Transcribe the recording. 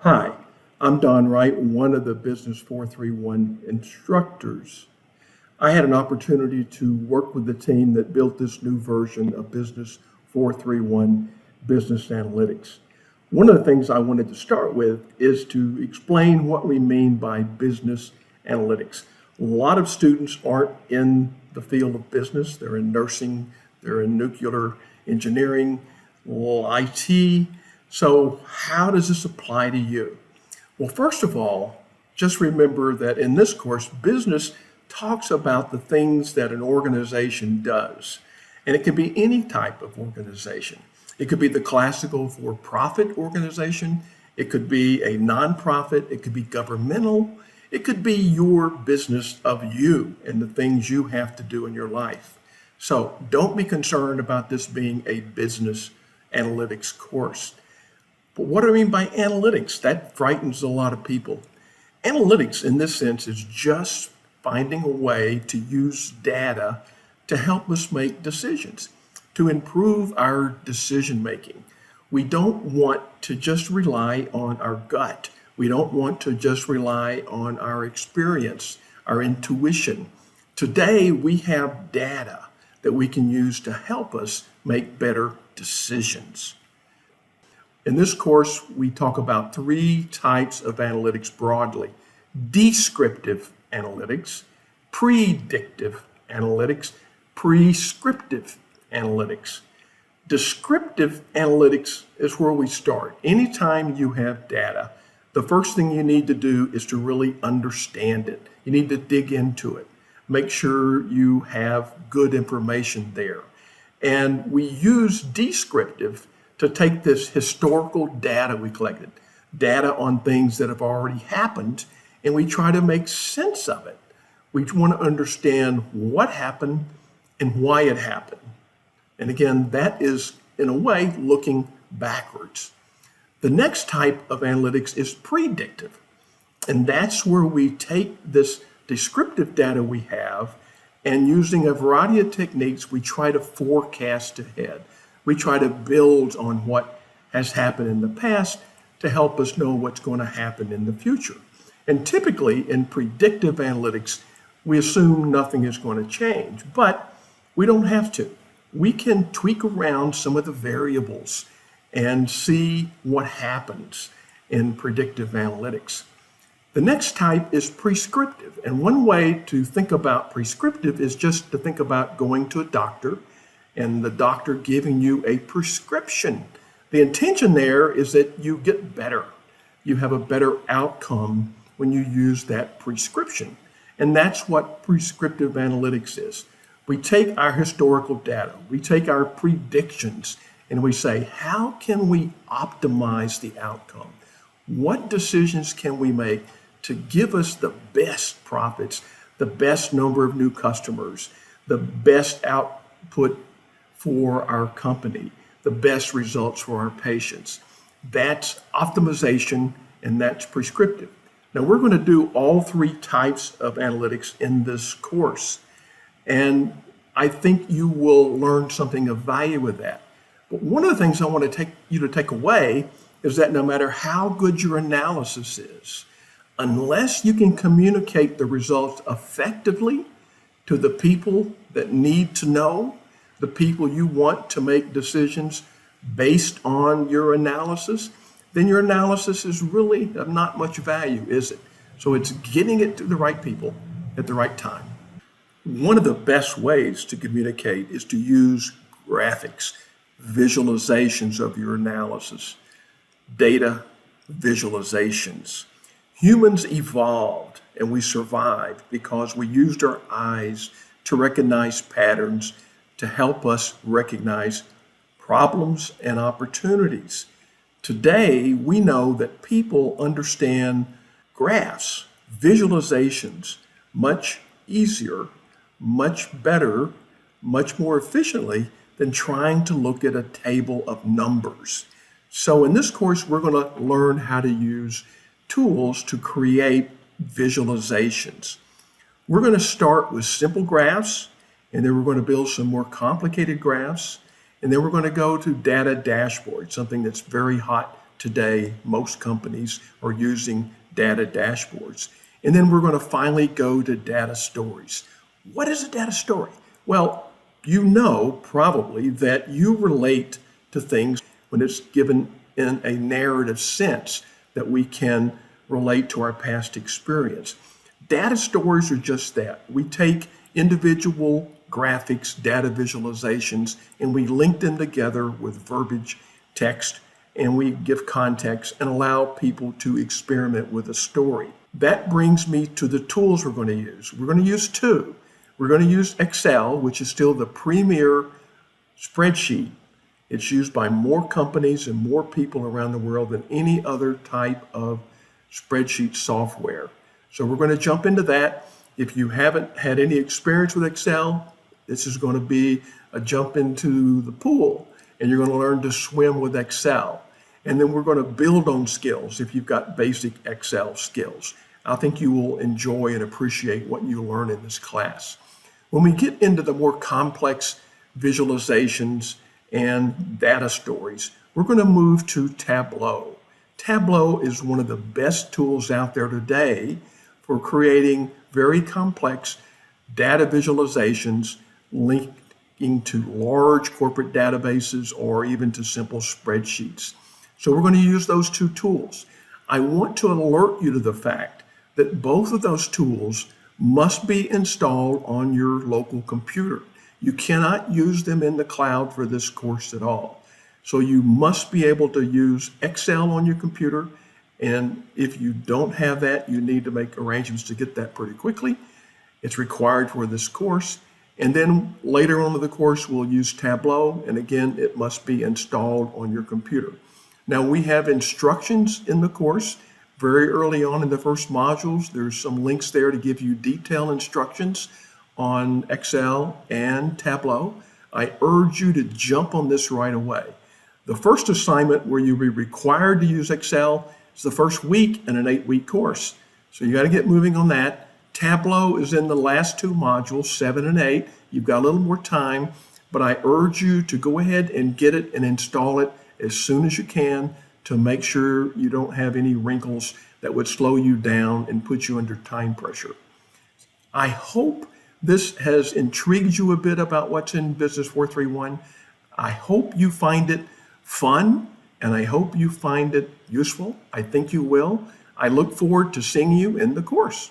Hi, I'm Don Wright, one of the Business 431 instructors. I had an opportunity to work with the team that built this new version of Business 431 Business Analytics. One of the things I wanted to start with is to explain what we mean by business analytics. A lot of students aren't in the field of business. They're in nursing, they're in nuclear engineering, IT. So how does this apply to you? Well, first of all, just remember that in this course, business talks about the things that an organization does. And it can be any type of organization. It could be the classical for-profit organization. It could be a nonprofit. It could be governmental. It could be your business of you and the things you have to do in your life. So don't be concerned about this being a business analytics course. But what do I mean by analytics? That frightens a lot of people. Analytics in this sense is just finding a way to use data to help us make decisions, to improve our decision making. We don't want to just rely on our gut. We don't want to just rely on our experience, our intuition. Today, we have data that we can use to help us make better decisions. In this course, we talk about three types of analytics broadly: descriptive analytics, predictive analytics, prescriptive analytics. Descriptive analytics is where we start. Anytime you have data, the first thing you need to do is to really understand it. You need to dig into it. Make sure you have good information there. And we use descriptive to take this historical data we collected, data on things that have already happened, and we try to make sense of it. We want to understand what happened and why it happened. And again, that is, in a way, looking backwards. The next type of analytics is predictive. And that's where we take this descriptive data we have, and using a variety of techniques, we try to forecast ahead. We try to build on what has happened in the past to help us know what's going to happen in the future. And typically in predictive analytics, we assume nothing is going to change, but we don't have to. We can tweak around some of the variables and see what happens in predictive analytics. The next type is prescriptive. And one way to think about prescriptive is just to think about going to a doctor and the doctor giving you a prescription. The intention there is that you get better. You have a better outcome when you use that prescription. And that's what prescriptive analytics is. We take our historical data, we take our predictions, and we say, how can we optimize the outcome? What decisions can we make to give us the best profits, the best number of new customers, the best output for our company, the best results for our patients? That's optimization, and that's prescriptive. Now, we're going to do all three types of analytics in this course, and I think you will learn something of value with that. But one of the things I want to take away is that no matter how good your analysis is, unless you can communicate the results effectively to the people that need to know, the people you want to make decisions based on your analysis, then your analysis is really of not much value, is it? So it's getting it to the right people at the right time. One of the best ways to communicate is to use graphics, visualizations of your analysis, data visualizations. Humans evolved and we survived because we used our eyes to recognize patterns to help us recognize problems and opportunities. Today, we know that people understand graphs, visualizations much easier, much better, much more efficiently than trying to look at a table of numbers. So in this course, we're going to learn how to use tools to create visualizations. We're going to start with simple graphs, and then we're going to build some more complicated graphs, and then we're going to go to data dashboard, something that's very hot today most companies are using data dashboards. And then we're going to finally go to data stories. What is a data story? Well, you know probably that you relate to things when it's given in a narrative sense that we can relate to our past experience. Data stories are just that. We take individual graphics, data visualizations, and we link them together with verbiage, text, and we give context and allow people to experiment with a story. That brings me to the tools we're going to use. We're going to use two. We're going to use Excel, which is still the premier spreadsheet. It's used by more companies and more people around the world than any other type of spreadsheet software. So we're going to jump into that. If you haven't had any experience with Excel, this is going to be a jump into the pool, and you're going to learn to swim with Excel. And then we're going to build on skills if you've got basic Excel skills. I think you will enjoy and appreciate what you learn in this class. When we get into the more complex visualizations and data stories, we're going to move to Tableau. Tableau is one of the best tools out there today for creating very complex data visualizations linking to large corporate databases or even to simple spreadsheets. So we're going to use those two tools. I want to alert you to the fact that both of those tools must be installed on your local computer. You cannot use them in the cloud for this course at all. So you must be able to use Excel on your computer. And if you don't have that, you need to make arrangements to get that pretty quickly. It's required for this course. And then later on in the course, we'll use Tableau. And again, it must be installed on your computer. Now we have instructions in the course. Very early on in the first modules, there's some links there to give you detailed instructions on Excel and Tableau. I urge you to jump on this right away. The first assignment where you'll be required to use Excel is the first week in an 8-week course. So you got to get moving on that. Tableau is in the last two modules, 7 and 8. You've got a little more time, but I urge you to go ahead and get it and install it as soon as you can to make sure you don't have any wrinkles that would slow you down and put you under time pressure. I hope this has intrigued you a bit about what's in Business 431. I hope you find it fun, and I hope you find it useful. I think you will. I look forward to seeing you in the course.